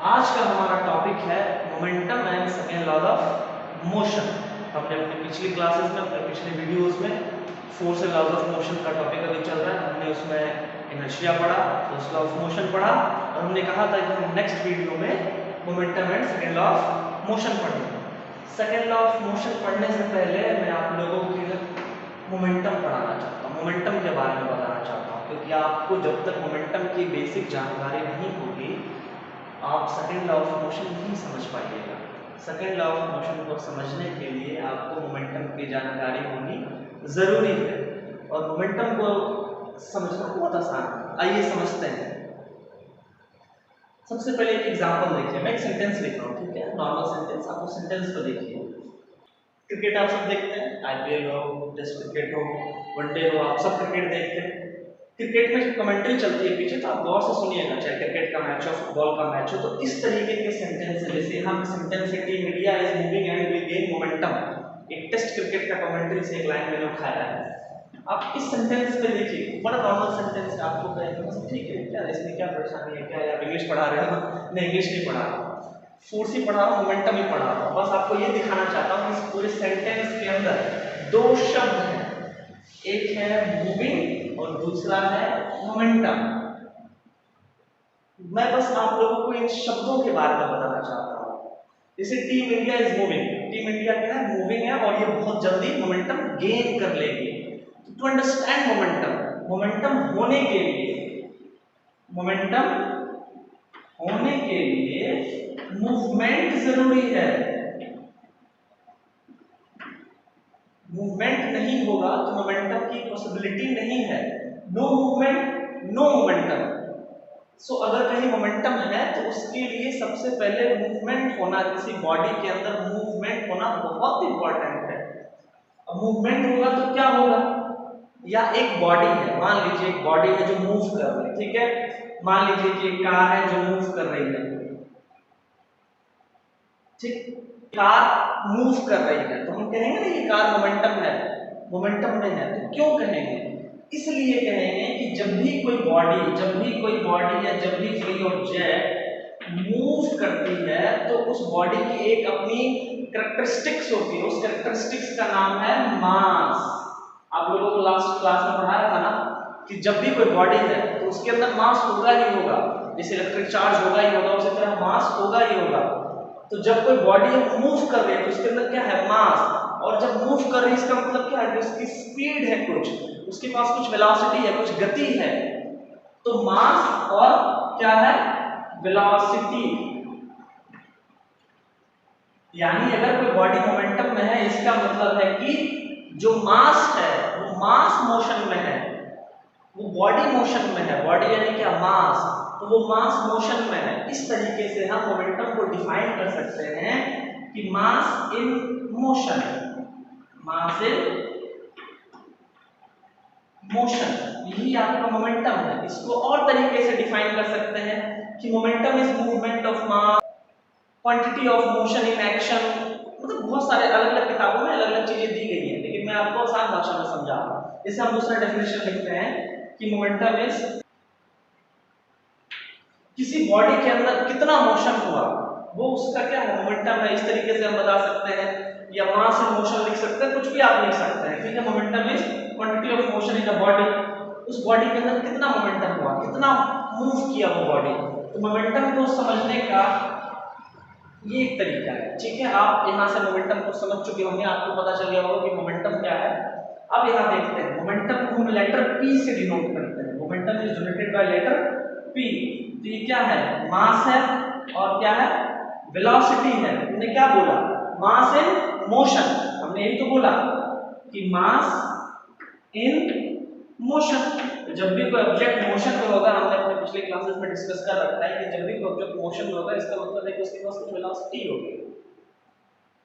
आज का हमारा टॉपिक है momentum and second law of motion. हमने अपनी पिछली क्लासेस में, अपने पिछले वीडियोस में force and laws of motion का टॉपिक अभी चल रहा है। हमने उसमें इनर्शिया पढ़ा, फर्स्ट लॉ ऑफ मोशन पढ़ा और हमने कहा था कि हम नेक्स्ट वीडियो में momentum and second law of motion पढ़ेंगे। सेकेंड लॉ ऑफ मोशन पढ़ने से पहले मैं आप लोगों के मोमेंटम पढ़ाना चाहता हूँ, मोमेंटम के बारे में बताना चाहता हूँ, क्योंकि आपको जब तक मोमेंटम की बेसिक जानकारी नहीं होगी आप सेकेंड लॉ ऑफ मोशन नहीं समझ पाइएगा। सेकेंड लॉ ऑफ मोशन को समझने के लिए आपको मोमेंटम की जानकारी होनी जरूरी है और मोमेंटम को समझना बहुत आसान है। आइए समझते हैं। सबसे पहले एक एग्जांपल देखिए। मैं एक सेंटेंस लिख रहा हूँ, ठीक है, नॉर्मल सेंटेंस। आप उस सेंटेंस को देखिए। क्रिकेट आप सब देखते हैं, आईपीएल हो, टेस्ट क्रिकेट हो, वनडे हो, आप सब क्रिकेट देखते हैं। क्रिकेट में कमेंट्री चलती है पीछे, तो आप गौर से सुनिएगा, चाहे क्रिकेट का मैच हो, फुटबॉल का मैच हो। तो इस तरीके के सेंटेंस है, जैसे यहाँ पे सेंटेंस है team India is moving and will gain momentum. एक टेस्ट क्रिकेट का कमेंट्री से एक लाइन मैंने उठाया है। आप इस सेंटेंस पे देखिए, बड़ा नॉर्मल सेंटेंस है। आपको कहेंगे ठीक है, क्या इसमें क्या परेशानी है, क्या यार इंग्लिश पढ़ा रहे हो? नहीं, इंग्लिश नहीं पढ़ा रहा, फोर्स ही पढ़ा रहा हूँ, मोमेंटम ही पढ़ा रहा हूँ। बस आपको ये दिखाना चाहता हूँ कि इस पूरे सेंटेंस के अंदर दो शब्द हैं, एक है मूविंग और दूसरा है मोमेंटम। मैं बस आप लोगों को इन शब्दों के बारे में बताना चाहता हूँ। जैसे team India is moving, team India क्या है, मूविंग है और ये बहुत जल्दी मोमेंटम गेन कर लेगी। टू अंडरस्टैंड मोमेंटम, मोमेंटम होने के लिए, मोमेंटम होने के लिए मूवमेंट जरूरी है। मूवमेंट नहीं होगा तो मोमेंटम की पॉसिबिलिटी नहीं है। No movement no momentum. So अगर कहीं मोमेंटम है तो उसके लिए सबसे पहले मूवमेंट होना, किसी बॉडी के अंदर मूवमेंट होना बहुत इंपॉर्टेंट है। अब मूवमेंट होगा तो क्या होगा, या एक बॉडी है, मान लीजिए एक बॉडी है जो मूव कर रही है, ठीक है, मान लीजिए कि एक कार है जो मूव कर रही है, ठीक, कार मूव कर रही है, तो हम कहेंगे ना ये कार मोमेंटम है, मोमेंटम में है। तो क्यों कहेंगे? इसलिए कहेंगे कि जब भी कोई बॉडी या जब भी कोई ऑब्जेक्ट मूव करती है तो उस बॉडी की एक अपनी कैरेक्टरिस्टिक्स होती है। उस कैरेक्टरिस्टिक्स का नाम है मास। आप लोगों को लास्ट क्लास में पढ़ाया था ना कि जब भी कोई बॉडी है तो उसके अंदर मास होगा ही होगा, जैसे इलेक्ट्रिक चार्ज होगा ही होगा, उसी तरह मास होगा ही होगा। तो जब कोई बॉडी मूव कर रही है तो उसके अंदर क्या है, मास। और जब मूव कर रही है इसका मतलब क्या है, उसकी स्पीड है, कुछ उसके पास कुछ वेलोसिटी है, कुछ गति है। तो मास और क्या है, वेलोसिटी। यानी अगर कोई बॉडी मोमेंटम में है इसका मतलब है कि जो मास है वो मास मोशन में है, वो बॉडी मोशन में है। बॉडी यानी क्या, मास, तो वो मास मोशन में है। इस तरीके से हम मोमेंटम को डिफाइन कर सकते हैं कि मास in motion, mass in motion, यही आपका मोमेंटम है। इसको और तरीके से डिफाइन कर सकते हैं कि momentum is movement of mass, quantity of motion in action. मतलब बहुत सारे अलग अलग किताबों में अलग अलग चीजें दी गई है, लेकिन मैं आपको आसान भाषा में समझा रहा हूं। जैसे हम दूसरा डेफिनेशन लिखते हैं कि मोमेंटम इज किसी बॉडी के अंदर कितना मोशन हुआ, वो उसका क्या है, मोमेंटम है। इस तरीके से हम बता सकते हैं, या मास इन मोशन लिख सकते हैं, कुछ भी आप लिख सकते हैं, ठीक है। Momentum is quantity of motion in a body, उस बॉडी के अंदर कितना मोमेंटम हुआ, कितना मूव किया वो बॉडी। तो मोमेंटम को समझने का ये एक तरीका है, ठीक है। आप यहाँ से मोमेंटम को समझ चुके होंगे, आपको पता चल गया होगा कि मोमेंटम क्या है। अब यहाँ देखते हैं, मोमेंटम को हम लेटर P से डिनोट करते हैं। Momentum is denoted by letter P। तो ये क्या है, मास है और क्या है, वेलोसिटी है। हमने क्या बोला, मास इन मोशन, हमने यही तो बोला कि मास इन मोशन। जब भी कोई ऑब्जेक्ट मोशन में होगा, हमने अपने पिछले क्लासेस में डिस्कस कर रखा है कि जब भी कोई ऑब्जेक्ट मोशन में होगा इसका मतलब है कि उसके पास कुछ वेलोसिटी होगी।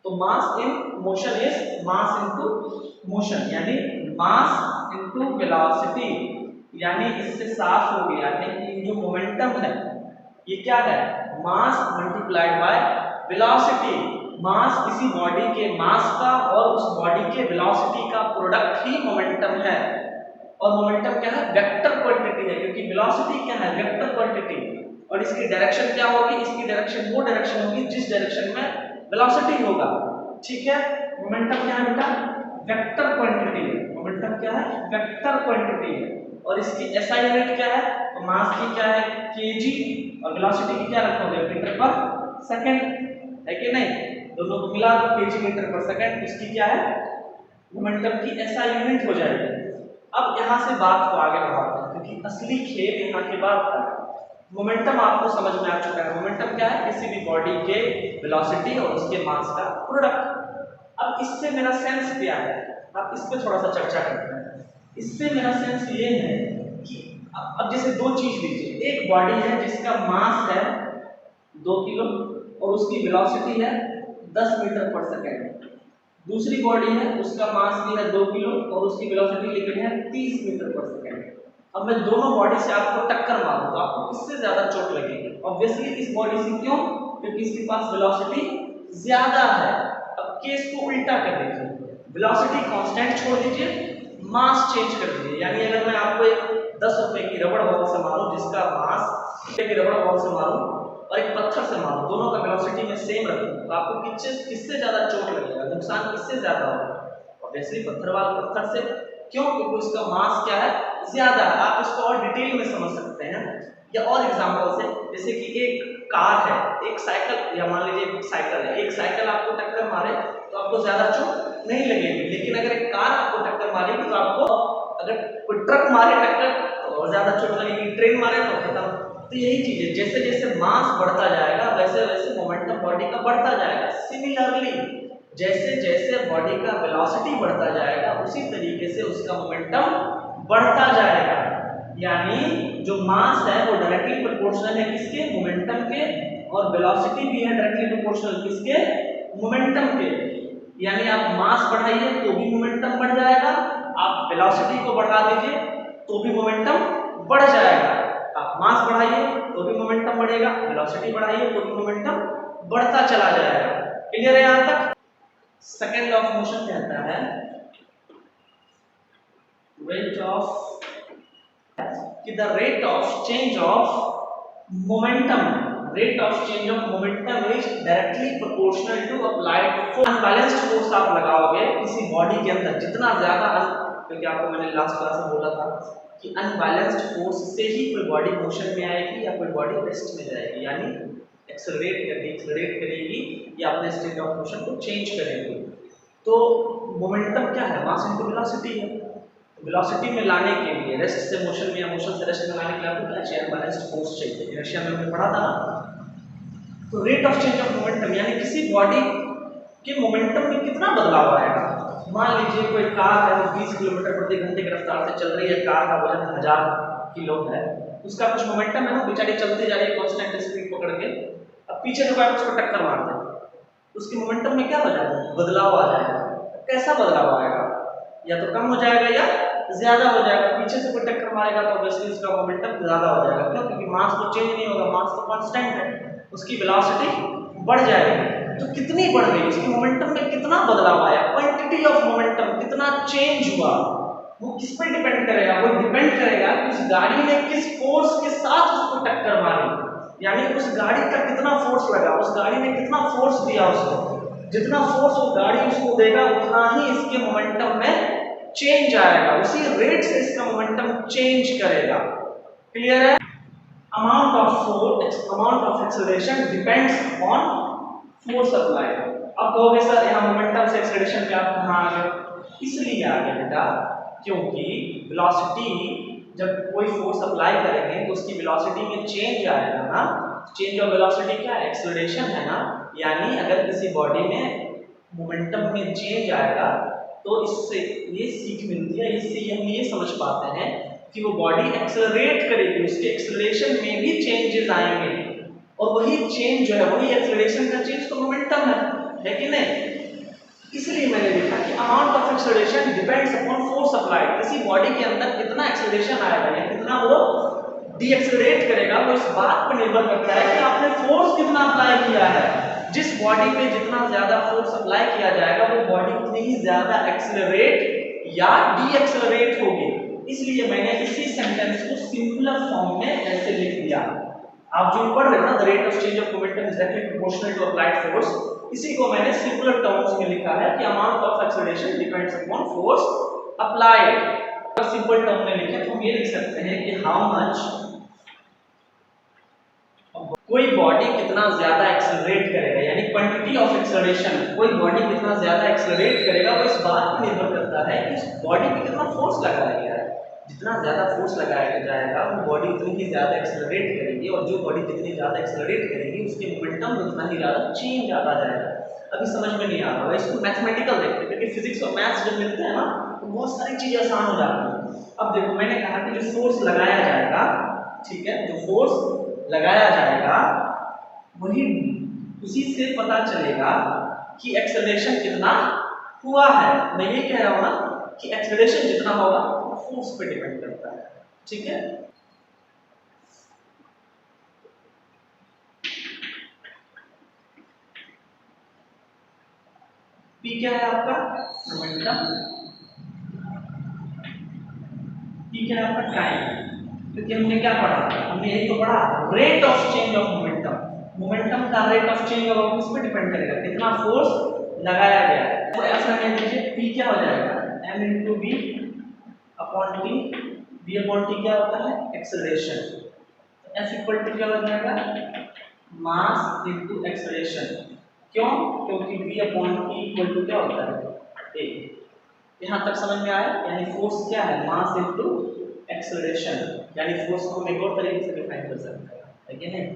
तो mass in motion is mass into motion, यानी मास इनटू वेलोसिटी। यानी इससे साफ हो गया है कि जो मोमेंटम है ये क्या है, मास मल्टीप्लाइड बाय वेलोसिटी। मास किसी बॉडी के मास का और उस बॉडी के वेलोसिटी का प्रोडक्ट ही मोमेंटम है। और मोमेंटम क्या है, वेक्टर क्वांटिटी है, क्योंकि वेलोसिटी क्या है, वेक्टर क्वांटिटी। और इसकी डायरेक्शन क्या होगी, इसकी डायरेक्शन वो डायरेक्शन होगी जिस डायरेक्शन में वेलोसिटी होगा। ठीक है, मोमेंटम क्या है बेटा, वेक्टर क्वांटिटी है। मोमेंटम क्या है, वेक्टर क्वांटिटी है। और इसकी एसआई यूनिट क्या है, तो मास की क्या है केजी, और वेलोसिटी की क्या रखोगे मीटर पर सेकंड, है कि नहीं, दोनों को मिला दो केजी मीटर पर सेकंड, इसकी क्या है मोमेंटम की एसआई यूनिट हो जाएगी। अब यहाँ से बात को आगे बढ़ाते हैं क्योंकि असली खेल यहाँ के बाद का है। मोमेंटम आपको समझ में आ चुका है, मोमेंटम क्या है, किसी भी बॉडी के वेलोसिटी और उसके मास का प्रोडक्ट। अब इससे मेरा सेंस क्या है, आप इस पे थोड़ा सा चर्चा करते हैं। इससे मेरा सेंस ये है कि अब जैसे दो चीज लीजिए, एक बॉडी है जिसका मास है 2 किलो और उसकी वेलोसिटी है 10 मीटर पर सेकेंड, दूसरी बॉडी है उसका मास भी है 2 किलो और उसकी वेलोसिटी लेकिन है 30 मीटर पर सेकेंड। अब मैं दोनों बॉडी से आपको टक्कर मारूं तो आपको किससे ज्यादा चोट लगेगी, ऑब्वियसली इस बॉडी से। क्यों, क्योंकि इसके पास वेलोसिटी ज्यादा है। अब केस को उल्टा कर दीजिए, वेलोसिटी कांस्टेंट छोड़ दीजिए, मास चेंज कर दीजिए। यानी अगर मैं आपको एक 10 रुपए की रबड़ बॉल से मारूं जिसका मास की रबड़ बॉल से मारूं और एक पत्थर से मारूं, दोनों का वेलोसिटी में सेम रखूं तो आपको किससे ज्यादा चोट लगेगा, नुकसान किससे ज्यादा होगा, ऑब्वियसली पत्थर वाले पत्थर से। क्यों, क्योंकि उसका मास क्या है ज्यादा है। आप इसको और डिटेल में समझ सकते हैं या और एग्जांपल से, जैसे कि एक कार है, एक साइकिल, या मान लीजिए एक साइकिल है, एक साइकिल आपको टक्कर मारे तो आपको ज्यादा चोट नहीं लगेगी, लेकिन अगर एक कार आपको टक्कर मारेगी तो आपको, अगर कोई ट्रक मारे टक्कर तो और ज्यादा चोट लगेगी, ट्रेन मारे तो खत्म। तो यही चीज है, जैसे जैसे मास बढ़ता जाएगा वैसे वैसे मोमेंटम बॉडी का बढ़ता जाएगा। सिमिलरली जैसे जैसे बॉडी का वेलोसिटी बढ़ता जाएगा उसी तरीके से उसका मोमेंटम बढ़ता जाएगा। यानी जो मास है वो डायरेक्टली प्रोपोर्शनल है किसके, मोमेंटम के, और वेलोसिटी भी है डायरेक्टली प्रोपोर्शनल किसके, मोमेंटम के। यानी आप मास बढ़ाइए तो भी मोमेंटम बढ़ जाएगा, आप वेलोसिटी को बढ़ा दीजिए तो भी मोमेंटम बढ़ जाएगा। आप मास बढ़ाइए तो भी मोमेंटम बढ़ेगा, वेलोसिटी बढ़ाइए तो भी मोमेंटम बढ़ता चला जाएगा। क्लियर है यहां तक। सेकेंड लॉ ऑफ मोशन कहता है रेट ऑफ कि the rate of change of momentum, rate of change of momentum is directly proportional to applied force. Unbalanced force आप लगाओगे किसी बॉडी के अंदर, जितना ज्यादा, क्योंकि आपको मैंने लास्ट क्लास में बोला था कि अनबैलेंस्ड फोर्स से ही कोई बॉडी मोशन में आएगी या कोई बॉडी रेस्ट में जाएगी, यानी एक्सेलरेट करेगी या अपने स्टेट ऑफ मोशन को चेंज करेगी। तो मोमेंटम क्या है, मास इनटू वेलोसिटी है। वेलोसिटी में लाने के लिए रेस्ट से मोशन में या मोशन से रेस्ट में लाने के लिए आपको क्या चाहिए, अनबैलेंस्ड फोर्स चाहिए। इनर्शिया में हमने पढ़ा था ना। तो rate of change of momentum यानी किसी बॉडी के मोमेंटम में कितना बदलाव आएगा। मान लीजिए कोई कार है वो 20 किलोमीटर प्रति घंटे की रफ्तार से चल रही है, कार का वजन 1000 किलो है, उसका कुछ मोमेंटम है ना, बेचारी चलती जा रही है कांस्टेंट स्पीड पकड़ के। अब पीछे जो है उसको टक्कर मारते हैं, उसके मोमेंटम में क्या हो जाएगा, बदलाव आ जाएगा। कैसा बदलाव आएगा, या तो कम हो जाएगा या ज्यादा हो जाएगा। पीछे से कोई टक्कर मारेगा तो ऑब्वियसली उसका मोमेंटम ज्यादा हो जाएगा। क्यों, क्योंकि मास तो चेंज नहीं होगा, मास तो कांस्टेंट है, उसकी वेलोसिटी बढ़ जाएगी। तो कितनी बढ़ गई, उसकी मोमेंटम में कितना बदलाव आया, क्वांटिटी ऑफ मोमेंटम कितना चेंज हुआ, वो किस पर डिपेंड करेगा, वो डिपेंड करेगा कि उस गाड़ी ने किस फोर्स के साथ उसको टक्कर मारी। यानी उस गाड़ी का कितना फोर्स लगा, उस गाड़ी ने कितना फोर्स दिया उसको, जितना फोर्स वो गाड़ी उसको देगा उतना ही इसके मोमेंटम में चेंज आएगा, उसी रेट से इसका मोमेंटम चेंज करेगा। क्लियर है। Amount of force, amount of acceleration depends on force apply. अब कहोगे सर यहाँ मोमेंटम से एक्सेलरेशन पे आप कहाँ आ गए, इसलिए आ गए बेटा क्योंकि वेलोसिटी जब कोई फोर्स अप्लाई करेंगे तो उसकी वेलोसिटी में चेंज आएगा ना। चेंज ऑफ वेलोसिटी क्या है, एक्सेलरेशन है ना। यानी अगर किसी बॉडी में मोमेंटम में चेंज आएगा तो इससे ये सीख मिलती है, इससे हम ये समझ पाते हैं कि वो बॉडी एक्सेलरेट करेगी, उसके एक्सेलरेशन में भी चेंजेस आएंगे, और वही चेंज जो है वही एक्सेलरेशन का चेंज तो मोमेंटम है कि नहीं। इसलिए मैंने लिखा कि amount of acceleration depends upon force applied. किसी बॉडी के अंदर कितना एक्सेलरेशन आएगा या कितना वो डी एक्सेलरेट करेगा वो इस बात पर निर्भर करता है कि आपने फोर्स कितना अप्लाई किया है। जिस बॉडी पे जितना ज्यादा फोर्स अप्लाई किया जाएगा वो बॉडी उतनी ही ज्यादा एक्सेलरेट या डी एक्सेलरेट होगी। इसलिए मैंने इसी सेंटेंस को सिंपलर फॉर्म में ऐसे लिख दिया आप जो पढ़ रहे हो ना, the rate of change of momentum is directly proportional to applied force, इसी को मैंने सिंपलर टर्म्स में लिखा है कि amount of acceleration depends upon force applied. अगर सिंपल टर्म में लिखें तो हम ये लिख सकते हैं कि हाउ मच कोई बॉडी कितना ज्यादा एक्सेलरेट करेगा, यानी क्वांटिटी ऑफ एक्सेलरेशन, कोई बॉडी कितना ज्यादा एक्सेलरेट करेगा वो इस बात पर निर्भर करता है कि उस बॉडी पे कितना फोर्स लगाया गया है। जितना ज्यादा फोर्स लगाया जाएगा वो बॉडी उतनी ही ज्यादा एक्सेलरेट करेगी, और जो बॉडी जितनी ज्यादा एक्सेलरेट करेगी उसके मोमेंटम में उतना ही ज्यादा चेंज आता जाएगा। अभी समझ में नहीं आ रहा है, इसको मैथमेटिकल देखते हैं, क्योंकि फिजिक्स और मैथ्स जब मिलते हैं ना तो बहुत सारी चीजें आसान हो जाती हैं। अब देखो, मैंने कहा कि जो फोर्स लगाया जाएगा, ठीक है, जो फोर्स लगाया जाएगा वही उसी से पता चलेगा कि एक्सेलरेशन कितना हुआ है। मैं ये कह रहा हूं ना कि एक्सेलरेशन जितना होगा वो फोर्स पे डिपेंड करता है, ठीक है। पी क्या है आपका मोमेंटम, पी क्या है आपका टाइम, क्योंकि हमने क्या पढ़ा, हमने यही तो पढ़ा, rate of change of momentum. Momentum का रेट ऑफ चेंज होगा किस पे डिपेंड करेगा, कितना फोर्स लगाया गया है। तो ऐसा कह दीजिए P क्या हो जाएगा, m into v upon t, v upon t क्या होता है एक्सेलरेशन, तो F इक्वल टू क्या हो जाएगा मास इनटू एक्सेलरेशन। क्यों, क्योंकि v upon t equal to क्या होता है a। यहां तक समझ में आया, यानी फोर्स क्या है मास इनटू एक्सेलरेशन, यानी फोर्स को हम एक और तरीके से डिफाइन कर सकते हैं, है कि नहीं।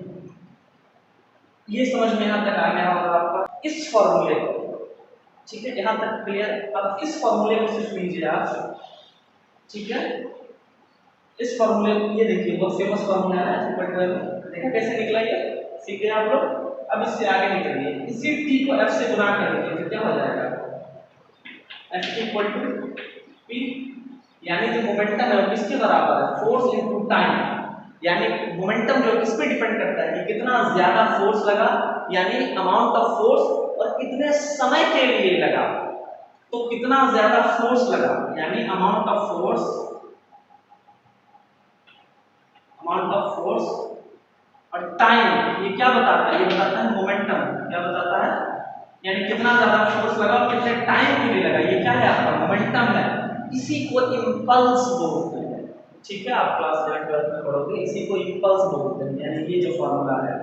ये समझ में यहां तक आ गया होगा आपका इस फॉर्मूले को, ठीक है, यहां तक क्लियर। अब इस फॉर्मूले को सिर्फ लीजिए आप, ठीक है, इस फॉर्मूले को ये देखिए, बहुत फेमस फॉर्मूला है सुपर 12, देखा कैसे निकला ये, सीखे आप लोग। अब इससे आगे निकलिए, इसी t को f से गुणा कर दीजिए तो क्या हो जाएगा f इक्वल टू p, यानी जो मोमेंटम है वो किसके बराबर है, फोर्स इनटू टाइम। यानी मोमेंटम जो किस पे डिपेंड करता है कि कितना ज्यादा फोर्स लगा, यानी अमाउंट ऑफ फोर्स, और कितने समय के लिए लगा, तो कितना ज्यादा फोर्स लगा यानी amount of force, amount of force, और टाइम ये क्या बताता है, ये बताता है मोमेंटम, क्या बताता है, यानी कितना ज्यादा फोर्स लगा और कितने टाइम के लिए लगा, ये क्या है आपका मोमेंटम है। इसी को इंपल्स बोलते हैं, ठीक है, आप क्लास 11 में पढ़ोगे, इसी को इंपल्स बोलते हैं। यानी ये जो फॉर्मूला है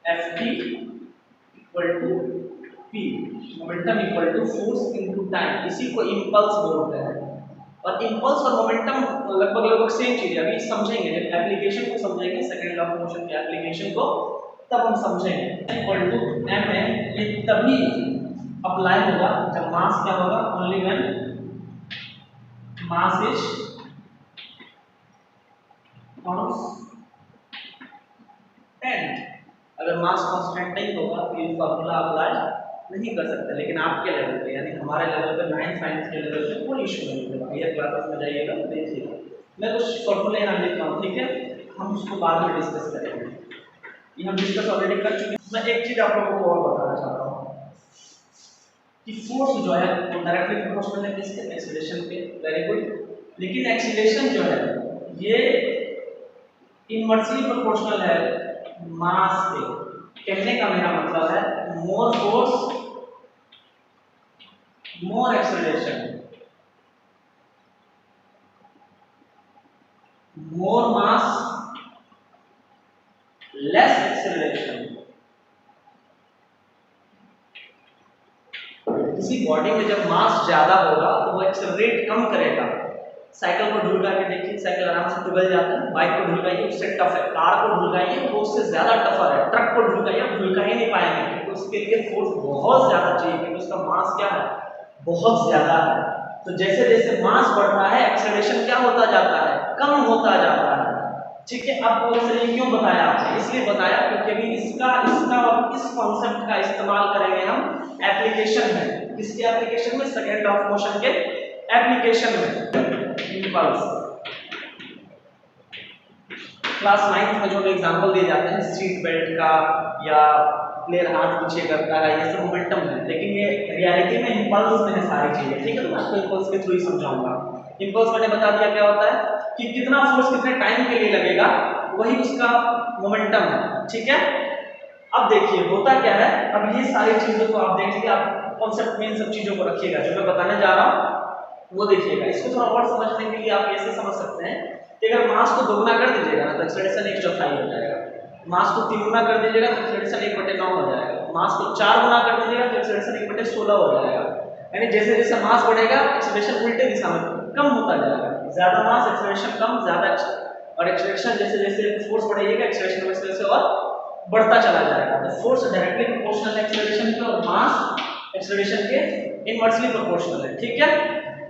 Ft equal to P, momentum equal to force into time, इसी को इंपल्स बोलते हैं। और इंपल्स और मोमेंटम लगभग सेम चीज है, अभी समझेंगे जब एप्लीकेशन को समझेंगे, सेकंड लॉ ऑफ मोशन के एप्लीकेशन को, तब हम समझेंगे। इक्वल टू m है, ये तभी अप्लाई होगा जब मास क्या होगा, only when mass is constant. अगर मास कांस्टेंट नहीं होगा तो ये फार्मूला अप्लाई नहीं कर सकते, लेकिन आपके लेवल पे यानी हमारे लेवल पे 9th साइंस के लेवल पे कोई इशू नहीं होगा। हायर क्लासेस में जाइएगा देखिएगा, मैं कुछ फार्मूले यहाँ लिख रहा हूँ, ठीक है, हम उसको बाद में डिस्कस करेंगे, ये हम डिस्कस ऑलरेडी कर चुके हैं। मैं एक चीज आप लोगों को और बताना चाहता हूँ कि फोर्स जो है वो डायरेक्टली प्रोपोर्शनल है किसके, एक्सीलरेशन के, वेरी गुड, लेकिन एक्सीलरेशन जो है ये इनवर्सली प्रोपोर्शनल है मास के। कहने का मेरा मतलब है मोर फोर्स मोर एक्सेलरेशन, मोर मास लेस एक्सेलरेशन। किसी बॉडी में जब मास ज्यादा होगा तो वो एक्सेलरेट कम करेगा। साइकिल को ढुलका के देखिए, साइकिल आराम से पिघल जाता है, बाइक को ढुलकाइए उससे टफ है, कार को ढुलकाइए वो उससे ज्यादा टफर है, ट्रक को ढुलकाइए आप ढुलका ही नहीं पाएंगे, क्योंकि उसके लिए फोर्स बहुत ज्यादा चाहिए, क्योंकि उसका मास क्या है बहुत ज्यादा है। तो जैसे जैसे मास बढ़ रहा है एक्सेलरेशन क्या होता जाता है, कम होता जाता है, ठीक है। अब वो इसलिए क्यों बताया आपने, इसलिए बताया क्योंकि अभी इसका और इस कॉन्सेप्ट का इस्तेमाल करेंगे हम एप्लीकेशन में, किसके एप्लीकेशन में, सेकंड लॉ ऑफ मोशन के एप्लीकेशन में। इंपल्स क्लास 9th में जो एग्जांपल दिए जाते हैं सीट बेल्ट का या प्लेयर हाथ पीछे करता है, ये सब मोमेंटम है, लेकिन ये रियलिटी में इंपल्स में है सारी चीजें, ठीक है। तो मैं आपको इंपल्स के थ्रू ही समझाऊंगा। इंपल्स मैंने बता दिया क्या होता है कि कितना फोर्स कितने टाइम के लिए लगेगा, वही उसका मोमेंटम है, ठीक है। अब देखिए होता क्या है, अब ये सारी चीजों को आप देखिए, आप कॉन्सेप्ट में इन सब चीजों को रखिएगा जो मैं बताने जा रहा हूँ वो देखिएगा। इसको थोड़ा और समझने के लिए आप ऐसे समझ सकते हैं कि अगर मास को दोगुना कर दीजिएगा ना तो एक्सेलरेशन 1/4 हो जाएगा, मास को 3 गुना कर दीजिएगा तो एक्सेलरेशन 1/9 हो जाएगा, मास को 4 गुना कर दीजिएगा तो एक्सेलरेशन 1/16 हो जाएगा। यानी जैसे जैसे मास बढ़ेगा एक्सेलरेशन उल्टे दिशा में कम होता जाएगा, ज्यादा मास एक्सेलरेशन कम, ज्यादा और एक्सेलरेशन जैसे जैसे फोर्स बढ़ेगा एक्सेलरेशन वैसे वैसे और बढ़ता चला जाएगा। तो फोर्स डायरेक्टली प्रोपोर्शनल है एक्सेलरेशन के और मास एक्सेलरेशन के इनवर्सली प्रोपोर्शनल है, ठीक है।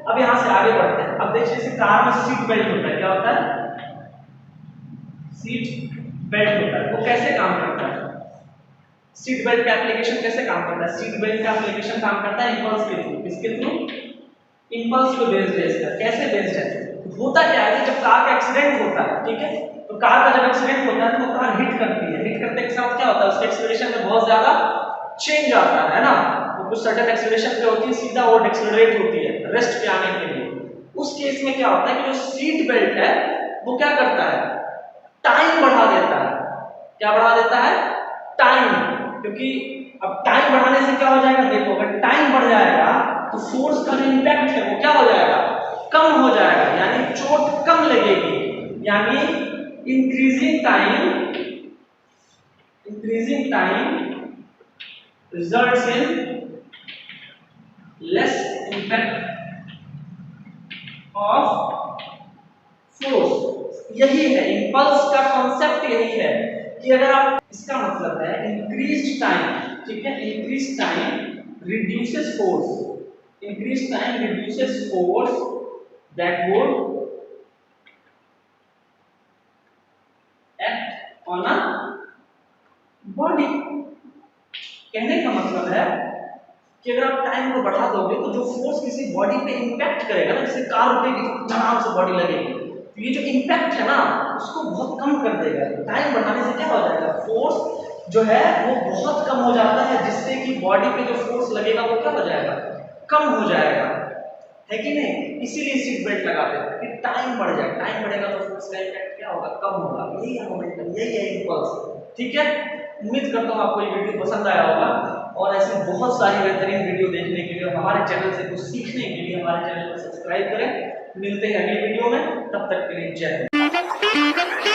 अब यहां से आगे बढ़ते हैं। अब देखिए जैसे कार में सीट बेल्ट होता है, क्या होता है, सीट बेल्ट होता है, वो कैसे काम करता है, सीट बेल्ट का एप्लीकेशन कैसे काम करता है, सीट बेल्ट का एप्लीकेशन काम करता है इंपल्स के थ्रू, किसके थ्रू, इंपल्स को बेस्ड है इसका। कैसे बेस्ड है, होता क्या है कि जब कार का एक्सीडेंट होता है, ठीक है, तो कार का जब एक्सीडेंट होता है तो वो कार हिट करती है, हिट करने के साथ क्या होता है उसके एक्सीलरेशन में बहुत ज्यादा चेंज आता है ना, वो कुछ सर्टेन एक्सीलरेशन पे होती है, सीधा वो एक्सीलरेट होती है रेस्ट पे आने के लिए। उस केस में क्या होता है कि जो सीट बेल्ट है वो क्या करता है, टाइम बढ़ा देता है। क्या बढ़ा देता है, टाइम, क्योंकि अब टाइम बढ़ाने से क्या हो जाएगा, देखो अगर टाइम बढ़ जाएगा तो फोर्स का जो इंपैक्ट है वो क्या हो जाएगा, कम हो जाएगा, यानी चोट कम लगेगी, यानी increasing time results in less impact of force. यही है इंपल्स का कॉन्सेप्ट, यही है कि अगर आप, इसका मतलब है इंक्रीज्ड टाइम, ठीक है, increased time reduces force, increased time reduces force that would act on a body। कहने का मतलब है कि अगर आप टाइम को बढ़ा दोगे तो जो फोर्स किसी बॉडी पे इंपैक्ट करेगा ना, जैसे कार रुकेगी तो धड़ाम से बॉडी लगेगी, तो ये जो इंपैक्ट है ना उसको बहुत कम कर देगा। टाइम बढ़ाने से क्या हो जाएगा, फोर्स जो है वो बहुत कम हो जाता है, जिससे कि बॉडी पे जो फोर्स लगेगा वो क्या हो जाएगा, कम हो जाएगा, है कि नहीं। इसीलिए सीट बेल्ट लगाते हैं कि टाइम बढ़ जाए, टाइम बढ़ेगा तो फोर्स का इफेक्ट क्या होगा, कम होगा। यही है मोमेंटम, यही है इंपल्स, ठीक है। उम्मीद करता हूँ आपको ये वीडियो पसंद आया होगा, और ऐसी बहुत सारी बेहतरीन वीडियो देखने के लिए और हमारे चैनल से कुछ सीखने के लिए हमारे चैनल को सब्सक्राइब करें। मिलते हैं अगली वीडियो में, तब तक के लिए जय हिंद।